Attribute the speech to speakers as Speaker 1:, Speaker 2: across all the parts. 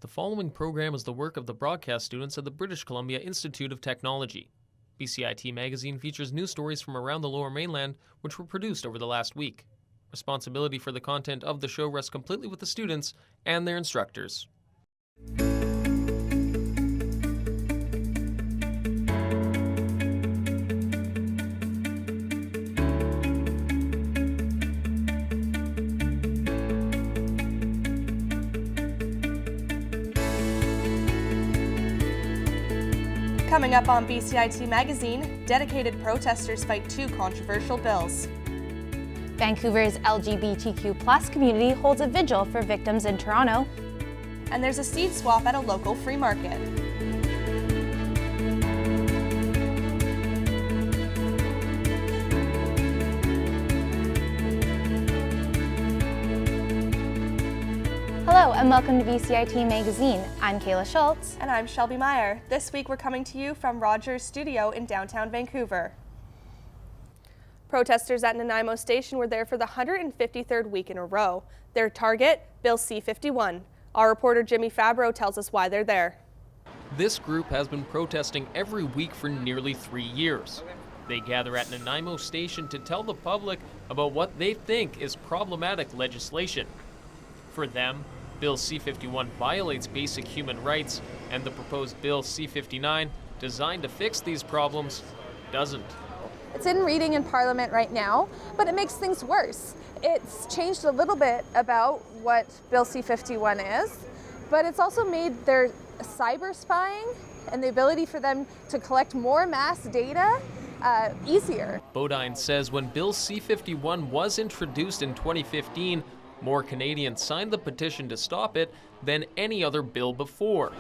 Speaker 1: The following program is the work of the broadcast students at the British Columbia Institute of Technology. BCIT Magazine features news stories from around the Lower Mainland, which were produced over the last week. Responsibility for the content of the show rests completely with the students and their instructors.
Speaker 2: Coming up on BCIT Magazine, dedicated protesters fight two controversial bills.
Speaker 3: Vancouver's LGBTQ+ community holds a vigil for victims in Toronto.
Speaker 2: And there's a seed swap at a local free market.
Speaker 3: Hello and welcome to BCIT Magazine. I'm Kayla Schultz.
Speaker 2: And I'm Shelby Meyer. This week we're coming to you from Rogers Studio in downtown Vancouver. Protesters at Nanaimo Station were there for the 153rd week in a row. Their target, Bill C-51. Our reporter Jimmy Fabro tells us why they're there.
Speaker 1: This group has been protesting every week for nearly 3 years. They gather at Nanaimo Station to tell the public about what they think is problematic legislation. For them, Bill C-51 violates basic human rights, and the proposed Bill C-59, designed to fix these problems, doesn't.
Speaker 4: It's in reading in Parliament right now, but it makes things worse. It's changed a little bit about what Bill C-51 is, but it's also made their cyber spying and the ability for them to collect more mass data easier.
Speaker 1: Bodine says when Bill C-51 was introduced in 2015, more Canadians signed the petition to stop it than any other bill before.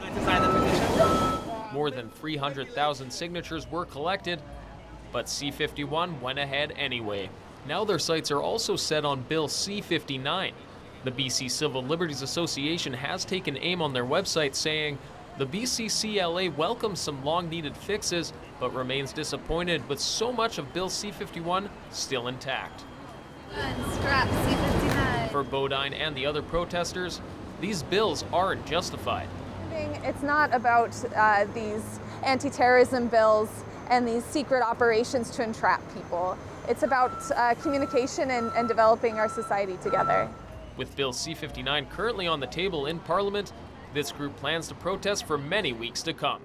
Speaker 1: More than 300,000 signatures were collected, but C-51 went ahead anyway. Now their sights are also set on Bill C-59. The BC Civil Liberties Association has taken aim on their website, saying, the BCCLA welcomes some long-needed fixes, but remains disappointed with so much of Bill C-51 still intact.
Speaker 5: Scrap C-59.
Speaker 1: For Bodine and the other protesters, these bills aren't justified.
Speaker 4: It's not about these anti-terrorism bills and these secret operations to entrap people. It's about communication and developing our society together.
Speaker 1: With Bill C-59 currently on the table in Parliament, this group plans to protest for many weeks to come.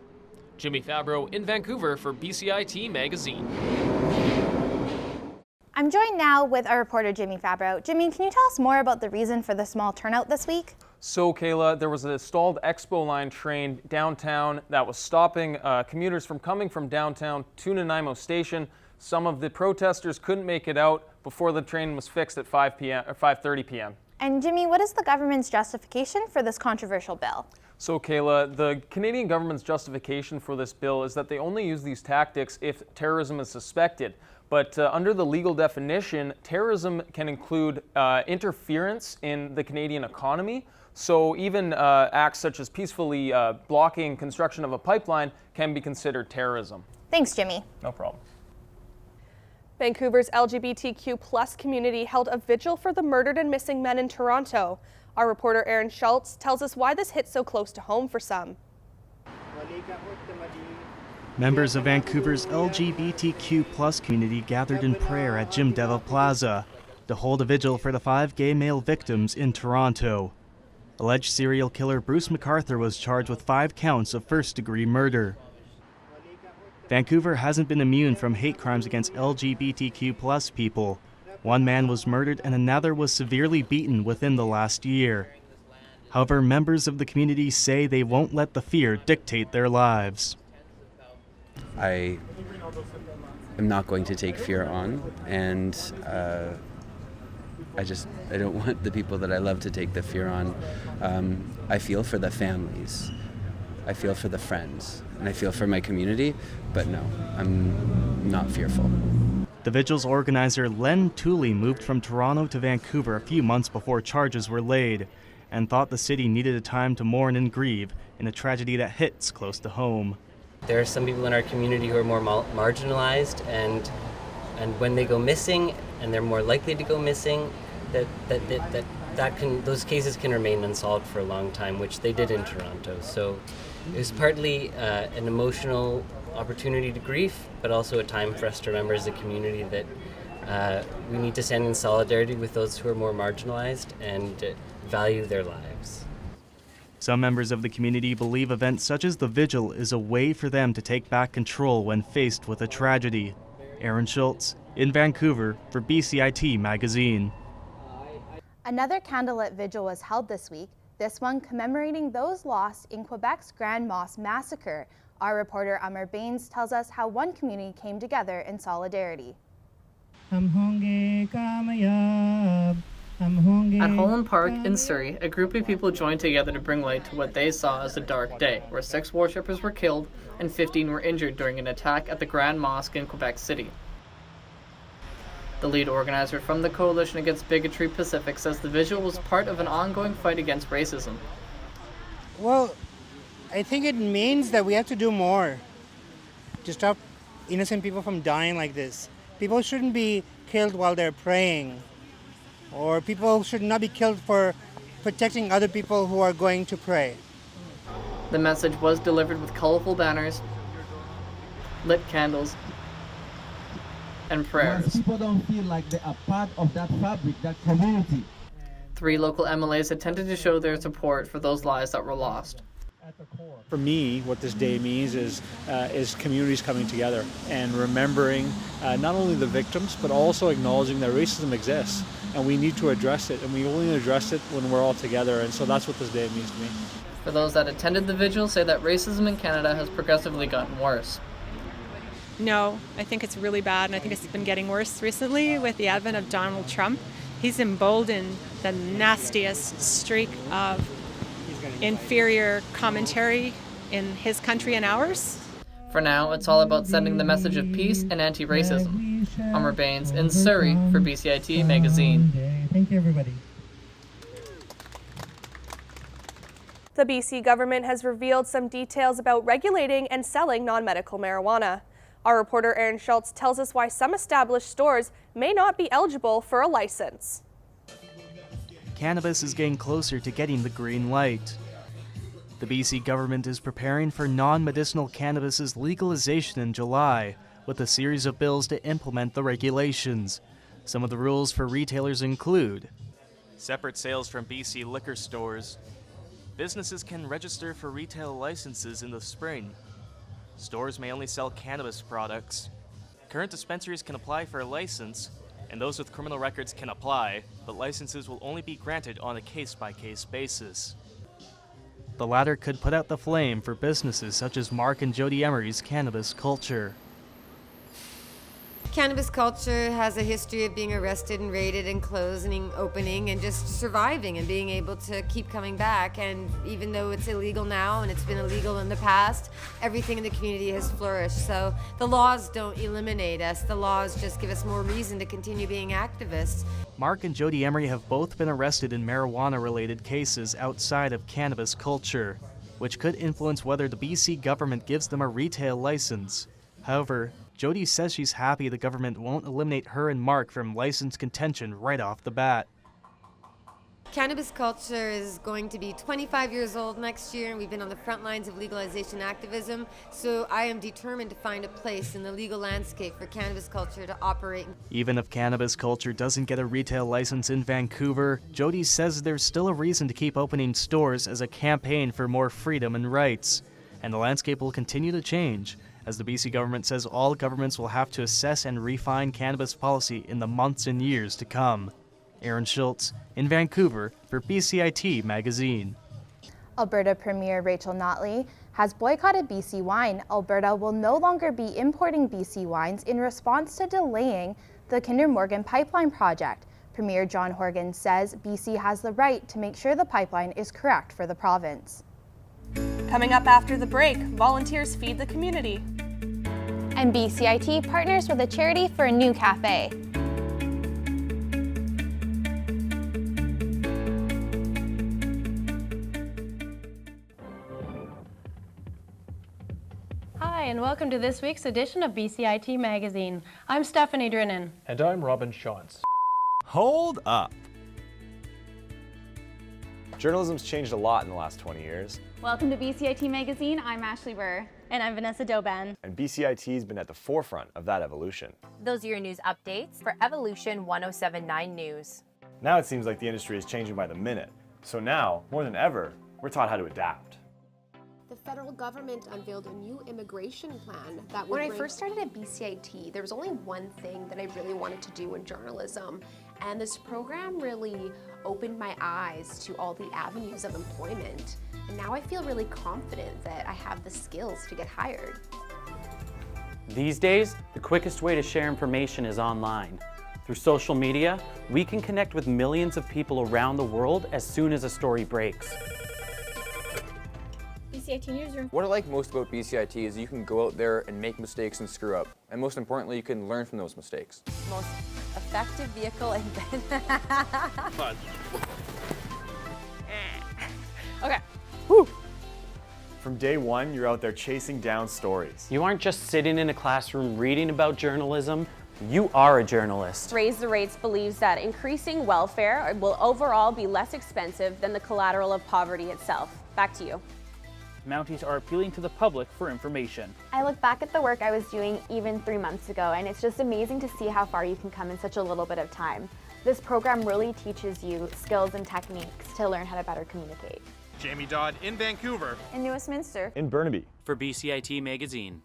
Speaker 1: Jimmy Fabro in Vancouver for BCIT Magazine.
Speaker 3: I'm joined now with our reporter Jimmy Fabro. Jimmy, can you tell us more about the reason for the small turnout this week?
Speaker 6: So, Kayla, there was a stalled Expo Line train downtown that was stopping commuters from coming from downtown to Nanaimo Station. Some of the protesters couldn't make it out before the train was fixed at 5:30 p.m.
Speaker 3: And Jimmy, what is the government's justification for this controversial bill?
Speaker 6: So, Kayla, the Canadian government's justification for this bill is that they only use these tactics if terrorism is suspected. But under the legal definition, terrorism can include interference in the Canadian economy. So even acts such as peacefully blocking construction of a pipeline can be considered terrorism.
Speaker 3: Thanks, Jimmy.
Speaker 6: No problem.
Speaker 2: Vancouver's LGBTQ+ community held a vigil for the murdered and missing men in Toronto. Our reporter Aaron Schultz tells us why this hit so close to home for some.
Speaker 7: Members of Vancouver's LGBTQ+ community gathered in prayer at Jim Deva Plaza to hold a vigil for the 5 gay male victims in Toronto. Alleged serial killer Bruce McArthur was charged with 5 counts of first-degree murder. Vancouver hasn't been immune from hate crimes against LGBTQ+ people. One man was murdered and another was severely beaten within the last year. However, members of the community say they won't let the fear dictate their lives.
Speaker 8: I am not going to take fear on, and I don't want the people that I love to take the fear on. I feel for the families, I feel for the friends, and I feel for my community, but no, I'm not fearful.
Speaker 7: The vigil's organizer Len Tooley moved from Toronto to Vancouver a few months before charges were laid, and thought the city needed a time to mourn and grieve in a tragedy that hits close to home.
Speaker 9: There are some people in our community who are more marginalized, and when they go missing, and they're more likely to go missing, that those cases can remain unsolved for a long time, which they did in Toronto. So it was partly an emotional opportunity to grief, but also a time for us to remember as a community that we need to stand in solidarity with those who are more marginalized and value their lives.
Speaker 7: Some members of the community believe events such as the vigil is a way for them to take back control when faced with a tragedy. Aaron Schultz in Vancouver for BCIT Magazine.
Speaker 3: Another candlelit vigil was held this week, this one commemorating those lost in Quebec's Grand Moss Massacre. Our reporter Amar Baines tells us how one community came together in solidarity.
Speaker 10: At Holland Park in Surrey, a group of people joined together to bring light to what they saw as a dark day, where 6 worshippers were killed and 15 were injured during an attack at the Grand Mosque in Quebec City. The lead organizer from the Coalition Against Bigotry Pacific says the vigil was part of an ongoing fight against racism.
Speaker 11: Well, I think it means that we have to do more to stop innocent people from dying like this. People shouldn't be killed while they're praying, or people should not be killed for protecting other people who are going to pray.
Speaker 10: The message was delivered with colorful banners, lit candles, and prayers.
Speaker 12: Once people don't feel like they are part of that fabric, that community.
Speaker 10: 3 local MLAs attempted to show their support for those lives that were lost.
Speaker 13: For me, what this day means is communities coming together and remembering not only the victims, but also acknowledging that racism exists and we need to address it, and we only address it when we're all together, and so that's what this day means to me.
Speaker 10: For those that attended the vigil, say that racism in Canada has progressively gotten worse.
Speaker 14: No, I think it's really bad, and I think it's been getting worse recently with the advent of Donald Trump. He's emboldened the nastiest streak of inferior commentary in his country and ours.
Speaker 10: For now, it's all about sending the message of peace and anti-racism. Amar Baines in Surrey for BCIT Magazine.
Speaker 12: Thank you, everybody.
Speaker 2: The BC government has revealed some details about regulating and selling non-medical marijuana. Our reporter Aaron Schultz tells us why some established stores may not be eligible for a license.
Speaker 7: Cannabis is getting closer to getting the green light. The BC government is preparing for non-medicinal cannabis's legalization in July, with a series of bills to implement the regulations. Some of the rules for retailers include separate sales from BC liquor stores. Businesses can register for retail licenses in the spring. Stores may only sell cannabis products. Current dispensaries can apply for a license, and those with criminal records can apply, but licenses will only be granted on a case-by-case basis. The latter could put out the flame for businesses such as Mark and Jody Emery's Cannabis Culture.
Speaker 15: Cannabis Culture has a history of being arrested and raided and closing, opening, and just surviving and being able to keep coming back. And even though it's illegal now and it's been illegal in the past, everything in the community has flourished. So the laws don't eliminate us. The laws just give us more reason to continue being activists.
Speaker 7: Mark and Jody Emery have both been arrested in marijuana-related cases outside of Cannabis Culture, which could influence whether the BC government gives them a retail license. However, Jody says she's happy the government won't eliminate her and Mark from license contention right off the bat.
Speaker 15: Cannabis Culture is going to be 25 years old next year, and we've been on the front lines of legalization activism, so I am determined to find a place in the legal landscape for Cannabis Culture to operate.
Speaker 7: Even if Cannabis Culture doesn't get a retail license in Vancouver, Jody says there's still a reason to keep opening stores as a campaign for more freedom and rights. And the landscape will continue to change, as the BC government says all governments will have to assess and refine cannabis policy in the months and years to come. Aaron Schultz in Vancouver for BCIT Magazine.
Speaker 3: Alberta Premier Rachel Notley has boycotted BC wine. Alberta will no longer be importing BC wines in response to delaying the Kinder Morgan pipeline project. Premier John Horgan says BC has the right to make sure the pipeline is correct for the province.
Speaker 2: Coming up after the break, volunteers feed the community.
Speaker 3: And BCIT partners with a charity for a new cafe.
Speaker 16: Hi, and welcome to this week's edition of BCIT Magazine. I'm Stephanie Drinnen.
Speaker 17: And I'm Robin Shantz.
Speaker 18: Hold up.
Speaker 17: Journalism's changed a lot in the last 20 years.
Speaker 18: Welcome to BCIT Magazine. I'm Ashley Burr.
Speaker 16: And I'm Vanessa Doban.
Speaker 17: And BCIT's been at the forefront of that evolution.
Speaker 19: Those are your news updates for Evolution 1079 News.
Speaker 17: Now it seems like the industry is changing by the minute. So now, more than ever, we're taught how to adapt.
Speaker 20: The federal government unveiled a new immigration plan that would
Speaker 21: When I first started at BCIT, there was only one thing that I really wanted to do in journalism, and this program really opened my eyes to all the avenues of employment. And now I feel really confident that I have the skills to get hired.
Speaker 22: These days, the quickest way to share information is online. Through social media, we can connect with millions of people around the world as soon as a story breaks.
Speaker 23: BCIT Newsroom.
Speaker 24: What I like most about BCIT is you can go out there and make mistakes and screw up. And most importantly, you can learn from those mistakes.
Speaker 19: Most effective vehicle in
Speaker 24: Fun.
Speaker 19: Okay.
Speaker 17: From day one, you're out there chasing down stories.
Speaker 22: You aren't just sitting in a classroom reading about journalism, you are a journalist.
Speaker 25: Raise the Rates believes that increasing welfare will overall be less expensive than the collateral of poverty itself. Back to you.
Speaker 26: Mounties are appealing to the public for information.
Speaker 27: I look back at the work I was doing even 3 months ago, and it's just amazing to see how far you can come in such a little bit of time. This program really teaches you skills and techniques to learn how to better communicate.
Speaker 28: Jamie Dodd in Vancouver.
Speaker 27: In New Westminster.
Speaker 17: In Burnaby.
Speaker 22: For BCIT Magazine.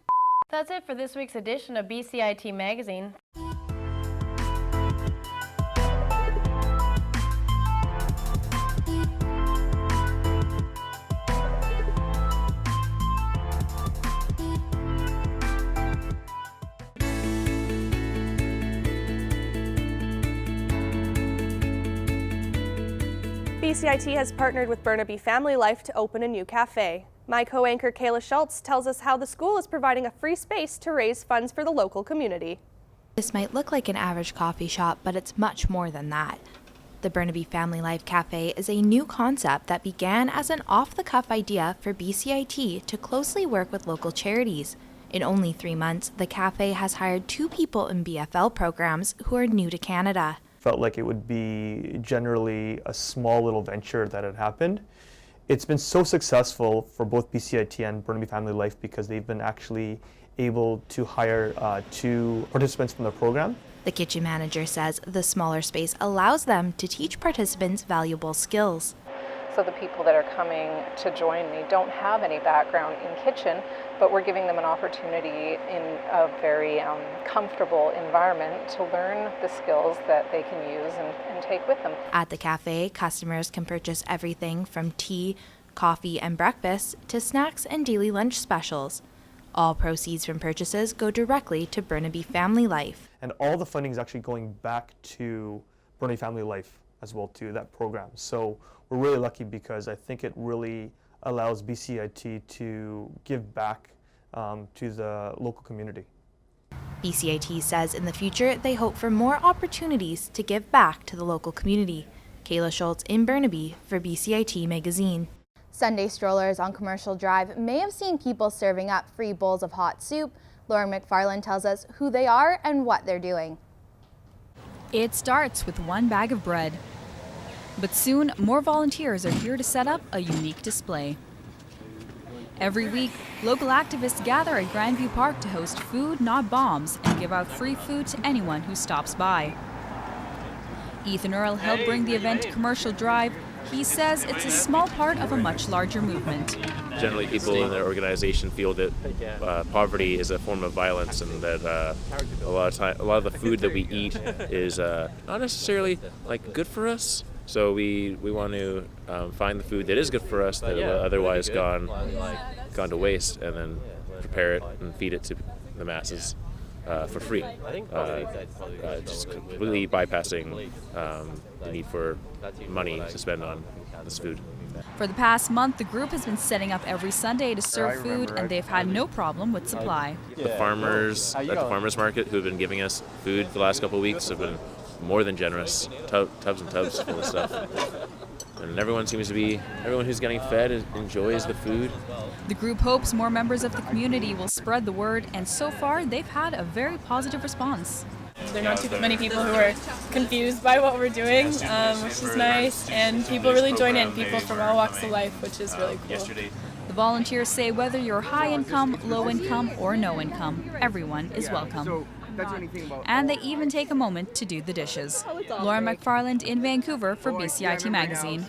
Speaker 16: That's it for this week's edition of BCIT Magazine.
Speaker 2: BCIT has partnered with Burnaby Family Life to open a new cafe. My co-anchor Kayla Schultz tells us how the school is providing a free space to raise funds for the local community.
Speaker 3: This might look like an average coffee shop, but it's much more than that. The Burnaby Family Life Cafe is a new concept that began as an off-the-cuff idea for BCIT to closely work with local charities. In only 3 months, the cafe has hired 2 people in BFL programs who are new to Canada.
Speaker 29: Felt like it would be generally a small little venture that had happened. It's been so successful for both BCIT and Burnaby Family Life because they've been actually able to hire 2 participants from the program.
Speaker 3: The kitchen manager says the smaller space allows them to teach participants valuable skills.
Speaker 30: So the people that are coming to join me don't have any background in kitchen, but we're giving them an opportunity in a very comfortable environment to learn the skills that they can use and take with them.
Speaker 3: At the cafe, customers can purchase everything from tea, coffee, and breakfast to snacks and daily lunch specials. All proceeds from purchases go directly to Burnaby Family Life.
Speaker 29: And all the funding is actually going back to Burnaby Family Life as well, to that program. So we're really lucky because I think it really allows BCIT to give back to the local community.
Speaker 3: BCIT says in the future they hope for more opportunities to give back to the local community. Kayla Schultz in Burnaby for BCIT Magazine. Sunday strollers on Commercial Drive may have seen people serving up free bowls of hot soup. Lauren McFarland tells us who they are and what they're doing.
Speaker 31: It starts with one bag of bread. But soon, more volunteers are here to set up a unique display. Every week, local activists gather at Grandview Park to host Food Not Bombs and give out free food to anyone who stops by. Ethan Earl helped bring the event to Commercial Drive. He says it's a small part of a much larger movement.
Speaker 32: Generally, people in their organization feel that poverty is a form of violence, and that a lot of the food that we eat is not necessarily good for us. So we want to find the food that is good for us that would otherwise gone to waste, and then prepare it and feed it to the masses for free. Just completely bypassing the need for money to spend on this food.
Speaker 31: For the past month, the group has been setting up every Sunday to serve food, and they've had no problem with supply.
Speaker 32: The farmers at the farmers market who have been giving us food the last couple of weeks have been more than generous. Tubs and tubs full of stuff. And everyone who's getting fed enjoys the food.
Speaker 31: The group hopes more members of the community will spread the word, and so far they've had a very positive response.
Speaker 1: There are not too many people who are confused by what we're doing, which is nice, and people really join in, people from all walks of life, which is really cool.
Speaker 31: The volunteers say whether you're high income, low income, or no income, everyone is welcome. And they even take a moment to do the dishes. Lauren McFarland in Vancouver for BCIT Magazine.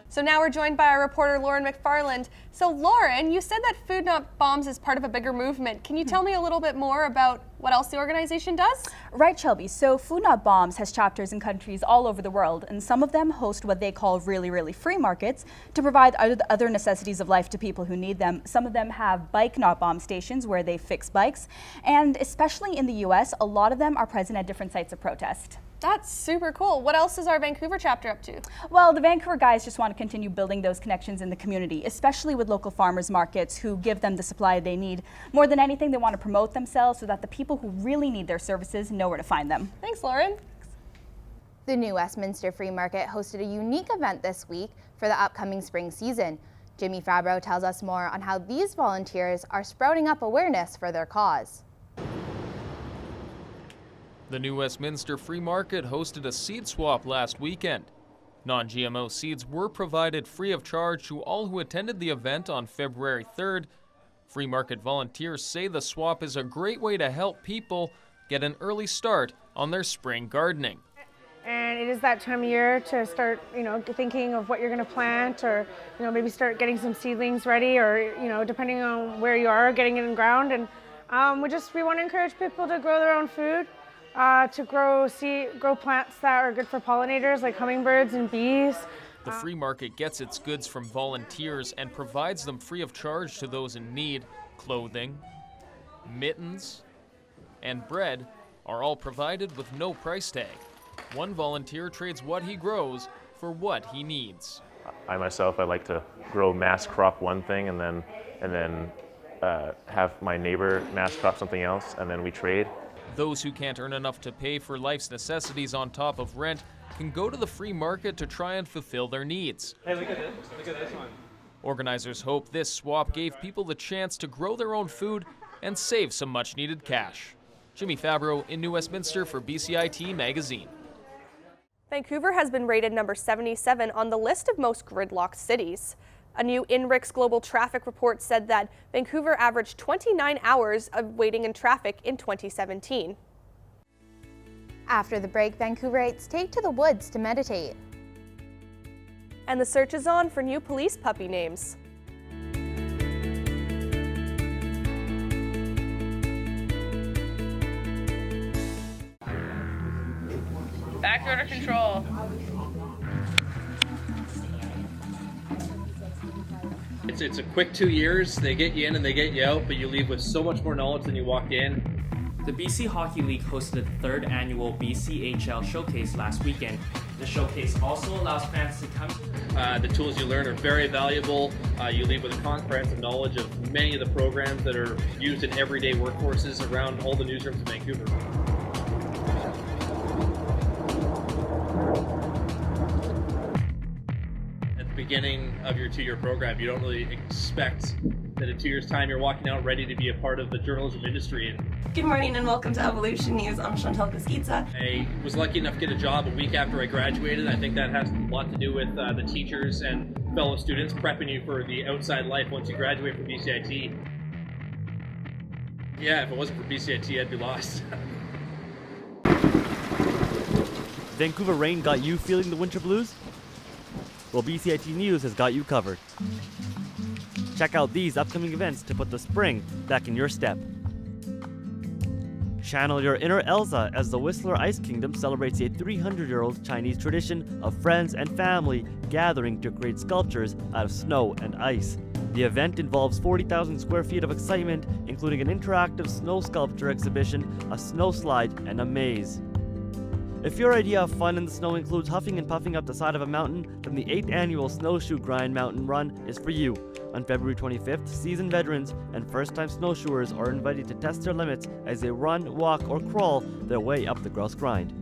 Speaker 2: So now we're joined by our reporter, Lauren McFarland. So Lauren, you said that Food Not Bombs is part of a bigger movement. Can you tell me a little bit more about what else the organization does?
Speaker 4: Right, Shelby. So Food Not Bombs has chapters in countries all over the world, and some of them host what they call really free markets to provide other necessities of life to people who need them. Some of them have Bike Not Bomb stations where they fix bikes, and especially in the US, a lot of them are present at different sites of protest.
Speaker 2: That's super cool. What else is our Vancouver chapter up to?
Speaker 4: Well, the Vancouver guys just want to continue building those connections in the community, especially with local farmers markets who give them the supply they need. More than anything, they want to promote themselves so that the people who really need their services know where to find them.
Speaker 2: Thanks, Lauren.
Speaker 3: The New Westminster Free Market hosted a unique event this week for the upcoming spring season. Jimmy Fabro tells us more on how these volunteers are sprouting up awareness for their cause.
Speaker 5: The New Westminster Free Market hosted a seed swap last weekend. Non-GMO seeds were provided free of charge to all who attended the event on February 3rd. Free Market volunteers say the swap is a great way to help people get an early start on their spring gardening.
Speaker 6: And it is that time of year to start, thinking of what you're going to plant, or, maybe start getting some seedlings ready, or, depending on where you are, getting it in ground. And we want to encourage people to grow their own food. To grow plants that are good for pollinators like hummingbirds and bees.
Speaker 5: The Free Market gets its goods from volunteers and provides them free of charge to those in need. Clothing, mittens, and bread are all provided with no price tag. One volunteer trades what he grows for what he needs.
Speaker 32: I myself, I like to grow mass crop one thing and then have my neighbor mass crop something else, and then we trade.
Speaker 5: Those who can't earn enough to pay for life's necessities on top of rent can go to the Free Market to try and fulfill their needs.
Speaker 8: Hey, look at this. Look at this one.
Speaker 5: Organizers hope this swap gave people the chance to grow their own food and save some much-needed cash. Jimmy Fabro in New Westminster for BCIT Magazine.
Speaker 2: Vancouver has been rated number 77 on the list of most gridlocked cities. A new INRIX global traffic report said that Vancouver averaged 29 hours of waiting in traffic in 2017.
Speaker 3: After the break, Vancouverites take to the woods to meditate.
Speaker 2: And the search is on for new police puppy names.
Speaker 1: Backroad or control.
Speaker 9: It's a quick 2 years. They get you in and they get you out, but you leave with so much more knowledge than you walked in.
Speaker 10: The BC Hockey League hosted the third annual BCHL Showcase last weekend. The showcase also allows fans to come.
Speaker 9: The tools you learn are very valuable. You leave with a comprehensive knowledge of many of the programs that are used in everyday workforces around all the newsrooms in Vancouver. Beginning of your 2-year program, you don't really expect that in 2 years' time you're walking out ready to be a part of the journalism industry.
Speaker 11: Good morning and welcome to Evolution News. I'm Chantal Pesquitza.
Speaker 9: I was lucky enough to get a job a week after I graduated. I think that has a lot to do with the teachers and fellow students prepping you for the outside life once you graduate from BCIT. Yeah, if it wasn't for BCIT, I'd be lost.
Speaker 12: Vancouver rain got you feeling the winter blues? Well, BCIT News has got you covered. Check out these upcoming events to put the spring back in your step. Channel your inner Elsa as the Whistler Ice Kingdom celebrates a 300-year-old Chinese tradition of friends and family gathering to create sculptures out of snow and ice. The event involves 40,000 square feet of excitement, including an interactive snow sculpture exhibition, a snow slide, and a maze. If your idea of fun in the snow includes huffing and puffing up the side of a mountain, then the 8th annual Snowshoe Grind Mountain Run is for you. On February 25th, seasoned veterans and first-time snowshoers are invited to test their limits as they run, walk, or crawl their way up the Grouse Grind.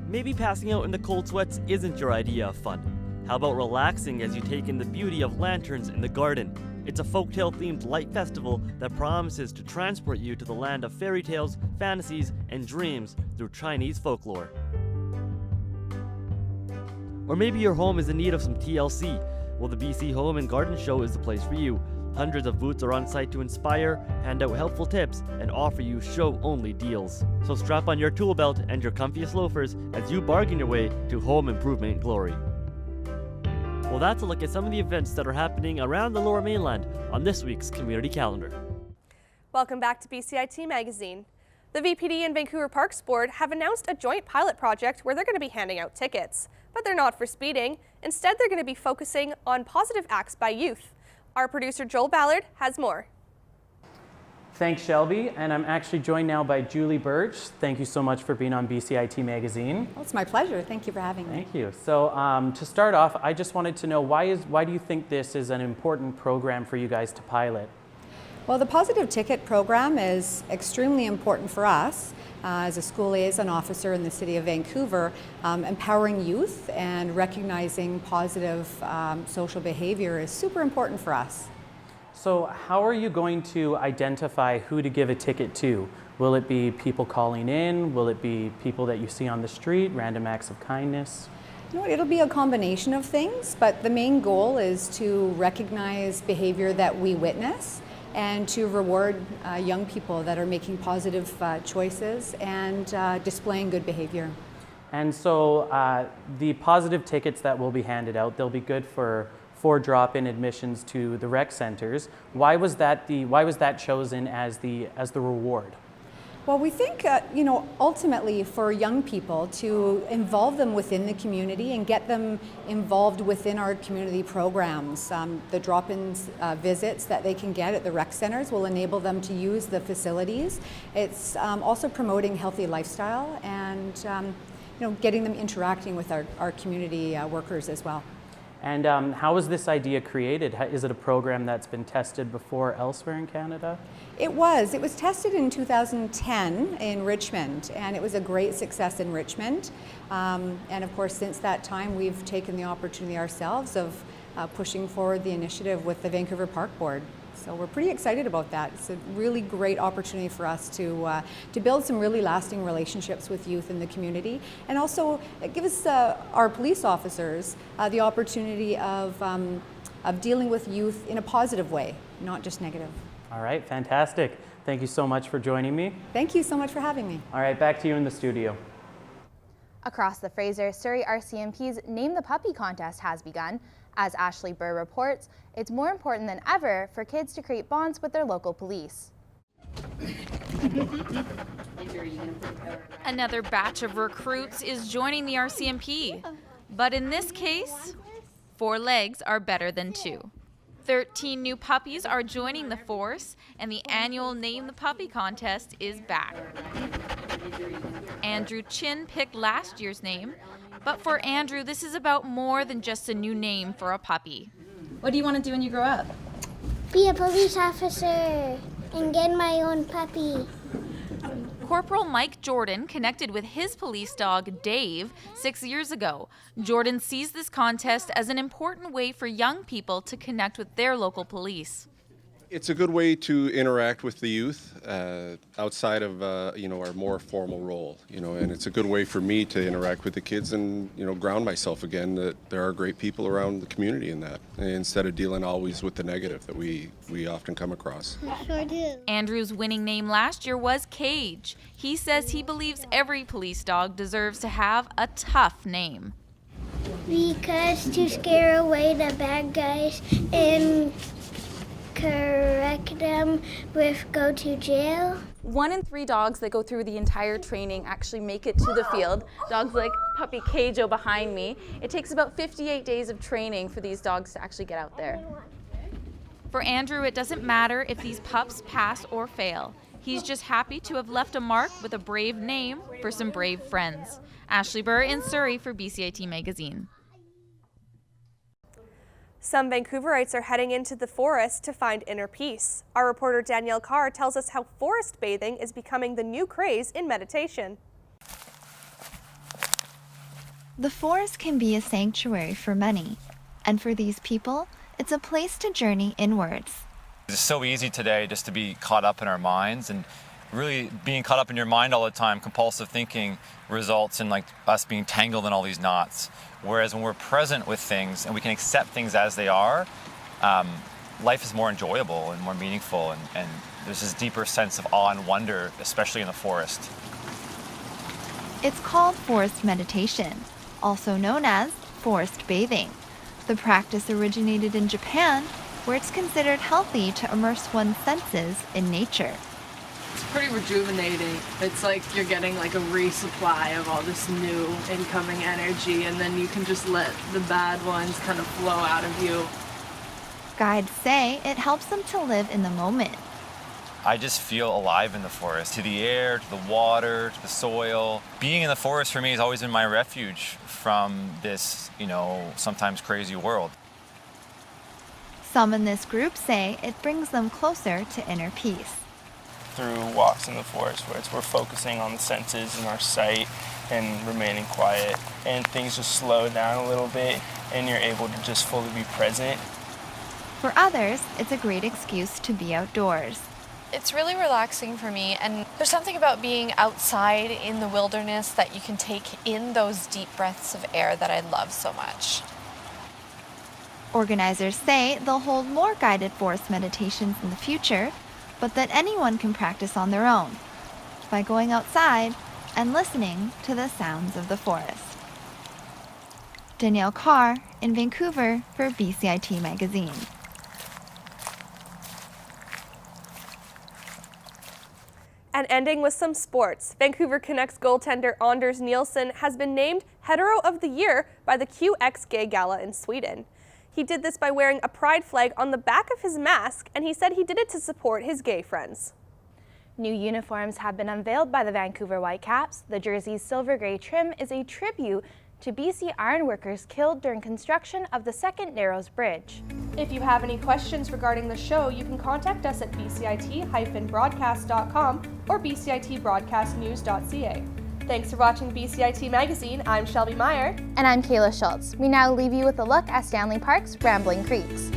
Speaker 12: Maybe passing out in the cold sweats isn't your idea of fun. How about relaxing as you take in the beauty of lanterns in the garden? It's a folktale-themed light festival that promises to transport you to the land of fairy tales, fantasies, and dreams through Chinese folklore. Or maybe your home is in need of some TLC. Well, the BC Home and Garden Show is the place for you. Hundreds of booths are on site to inspire, hand out helpful tips, and offer you show-only deals. So strap on your tool belt and your comfiest loafers as you bargain your way to home improvement glory. Well, that's a look at some of the events that are happening around the Lower Mainland on this week's community calendar.
Speaker 2: Welcome back to BCIT Magazine. The VPD and Vancouver Parks Board have announced a joint pilot project where they're going to be handing out tickets. But they're not for speeding. Instead, they're going to be focusing on positive acts by youth. Our producer Joel Ballard has more.
Speaker 22: Thanks, Shelby, and I'm actually joined now by Julie Birch. Thank you so much for being on BCIT Magazine.
Speaker 7: Well, it's my pleasure. Thank you for having me.
Speaker 22: Thank you. So to start off, I just wanted to know why do you think this is an important program for you guys to pilot?
Speaker 7: Well, the Positive Ticket program is extremely important for us as a school liaison officer in the City of Vancouver, empowering youth and recognizing positive social behavior is super important for us.
Speaker 22: So how are you going to identify who to give a ticket to? Will it be people calling in? Will it be people that you see on the street, random acts of kindness?
Speaker 7: You know, it'll be a combination of things, but the main goal is to recognize behavior that we witness and to reward young people that are making positive choices and displaying good behavior.
Speaker 22: And so the positive tickets that will be handed out, they'll be good for drop-in admissions to the rec centers. Why was that chosen as the reward?
Speaker 7: Well, we think, you know, ultimately for young people to involve them within the community and get them involved within our community programs. The drop-in visits that they can get at the rec centers will enable them to use the facilities. It's also promoting healthy lifestyle and, you know, getting them interacting with our community workers as well.
Speaker 22: And how was this idea created? Is it a program that's been tested before elsewhere in Canada?
Speaker 7: It was tested in 2010 in Richmond, and it was a great success in Richmond. And of course, since that time, we've taken the opportunity ourselves of pushing forward the initiative with the Vancouver Park Board. So we're pretty excited about that. It's a really great opportunity for us to build some really lasting relationships with youth in the community, and also give us our police officers the opportunity of dealing with youth in a positive way, not just negative.
Speaker 22: All right, fantastic. Thank you so much for joining me.
Speaker 7: Thank you so much for having me.
Speaker 22: All right, back to you in the studio.
Speaker 3: Across the Fraser, Surrey RCMP's Name the Puppy contest has begun. As Ashley Burr reports, it's more important than ever for kids to create bonds with their local police.
Speaker 8: Another batch of recruits is joining the RCMP. But in this case, 4 legs are better than 2. 13 new puppies are joining the force, and the annual Name the Puppy contest is back. Andrew Chin picked last year's name, but for Andrew, this is about more than just a new name for a puppy.
Speaker 7: What do you want to do when you grow up?
Speaker 13: Be a police officer and get my own puppy.
Speaker 8: Corporal Mike Jordan connected with his police dog, Dave, 6 years ago. Jordan sees this contest as an important way for young people to connect with their local police.
Speaker 14: It's a good way to interact with the youth outside of our more formal role, and it's a good way for me to interact with the kids and ground myself again that there are great people around the community in that, instead of dealing always with the negative that we often come across.
Speaker 13: Sure do.
Speaker 8: Andrew's winning name last year was Cage. He says he believes every police dog deserves to have a tough name.
Speaker 13: Because to scare away the bad guys and correct them with go to jail.
Speaker 15: 1 in 3 dogs that go through the entire training actually make it to the field. Dogs like puppy Cajo behind me. It takes about 58 days of training for these dogs to actually get out there.
Speaker 8: For Andrew, it doesn't matter if these pups pass or fail. He's just happy to have left a mark with a brave name for some brave friends. Ashley Burr in Surrey for BCIT Magazine.
Speaker 2: Some Vancouverites are heading into the forest to find inner peace. Our reporter Danielle Carr tells us how forest bathing is becoming the new craze in meditation.
Speaker 18: The forest can be a sanctuary for many, and for these people,
Speaker 16: it's a place to journey inwards.
Speaker 17: It's so easy today just to be caught up in our minds, and really being caught up in your mind all the time, compulsive thinking results in like us being tangled in all these knots. Whereas when we're present with things and we can accept things as they are, life is more enjoyable and more meaningful, and there's this deeper sense of awe and wonder, especially in the forest.
Speaker 16: It's called forest meditation, also known as forest bathing. The practice originated in Japan, where it's considered healthy to immerse one's senses in nature.
Speaker 18: It's pretty rejuvenating. It's like you're getting like a resupply of all this new incoming energy, and then you can just let the bad ones kind of flow out of you.
Speaker 16: Guides say it helps them to live in the moment.
Speaker 17: I just feel alive in the forest, to the air, to the water, to the soil. Being in the forest for me has always been my refuge from this, sometimes crazy world.
Speaker 16: Some in this group say it brings them closer to inner peace.
Speaker 19: Through walks in the forest, where we're focusing on the senses and our sight and remaining quiet, and things just slow down a little bit and you're able to just fully be present.
Speaker 16: For others, it's a great excuse to be outdoors.
Speaker 20: It's really relaxing for me, and there's something about being outside in the wilderness that you can take in those deep breaths of air that I love so much.
Speaker 16: Organizers say they'll hold more guided forest meditations in the future, but that anyone can practice on their own by going outside and listening to the sounds of the forest. Danielle Carr in Vancouver for BCIT Magazine.
Speaker 2: And ending with some sports, Vancouver Canucks goaltender Anders Nilsson has been named Hetero of the Year by the QX Gay Gala in Sweden. He did this by wearing a pride flag on the back of his mask, and he said he did it to support his gay friends.
Speaker 3: New uniforms have been unveiled by the Vancouver Whitecaps. The jersey's silver-gray trim is a tribute to BC ironworkers killed during construction of the Second Narrows Bridge.
Speaker 2: If you have any questions regarding the show, you can contact us at bcit-broadcast.com or bcitbroadcastnews.ca. Thanks for watching BCIT Magazine. I'm Shelby Meyer.
Speaker 3: And I'm Kayla Schultz. We now leave you with a look at Stanley Park's Rambling Creeks.